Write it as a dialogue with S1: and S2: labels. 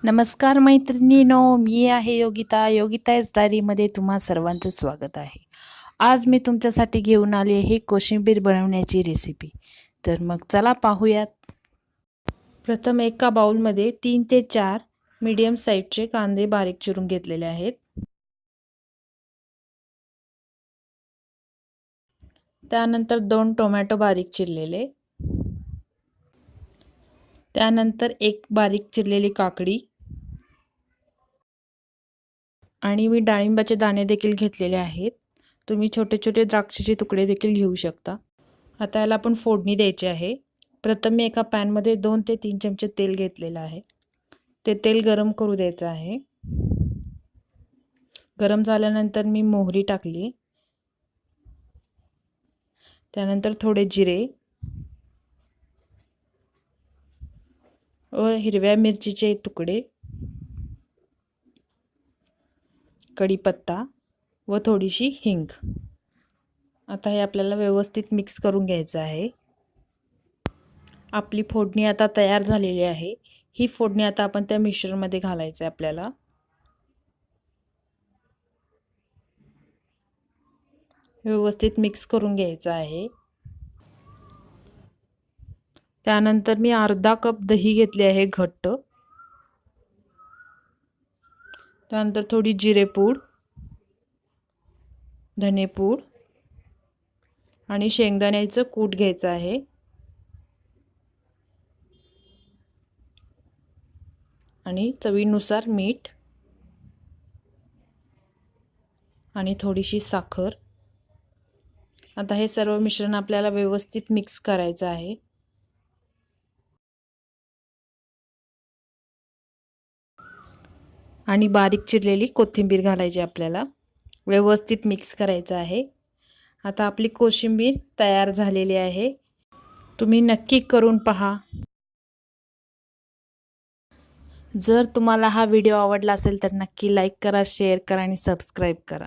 S1: नमस्कार मैत्रिणींनो, मी आहे योगिता. योगिताज डायरीमध्ये तुम्हा सर्वांचं स्वागत आहे. आज मी तुमच्यासाठी घेऊन आली आहे कोशिंबीर बनवण्याची रेसिपी. तर मग चला पाहूयात. प्रथम एका बाउलमध्ये 3 ते 4 मीडियम साईजचे कांदे बारीक चिरून घेतलेले आहेत. त्यानंतर 2 टोमॅटो बारीक चिरलेले. त्यानंतर एक बारीक चिरलेली काकडी आणि मी डाळिंबाचे दाणे देखील घेतलेले आहेत. तुम्ही छोटे छोटे द्राक्षाचे तुकडे देखील घेऊ शकता. आता याला आपण फोडणी द्यायची आहे. प्रथम मी एका पॅनमध्ये 2 ते 3 चमचे तेल घेतलेलं आहे. ते तेल गरम करू द्यायचं आहे. गरम झाल्यानंतर मी मोहरी टाकली. त्यानंतर थोडे जिरे व हिरव्या मिरचीचे तुकडे, कढीपत्ता व थोडीशी हिंग. आता हे आपल्याला व्यवस्थित मिक्स करून घ्यायचं आहे. आपली फोडणी आता तयार झालेली आहे. ही फोडणी आता आपण त्या मिश्रणमध्ये घालायचं आहे आपल्याला. व्यवस्थित मिक्स करून घ्यायचं आहे. त्यानंतर मी अर्धा कप दही घेतले आहे घट्ट. त्यानंतर थोडी जिरेपूड, धनेपूड आणि शेंगदाण्याचं कूट घ्यायचं आहे. आणि चवीनुसार मीठ आणि थोडीशी साखर. आता हे सर्व मिश्रण आपल्याला व्यवस्थित मिक्स करायचं आहे. आणि बारीक चिरलेली कोथिंबीर घालायची आपल्याला. व्यवस्थित मिक्स करायचं आहे. आता आपली कोशिंबीर तयार झालेली आहे. तुम्ही नक्की करून पहा. जर तुम्हाला हा व्हिडिओ आवडला असेल तर नक्की लाईक करा, शेअर करा आणि सबस्क्राईब करा.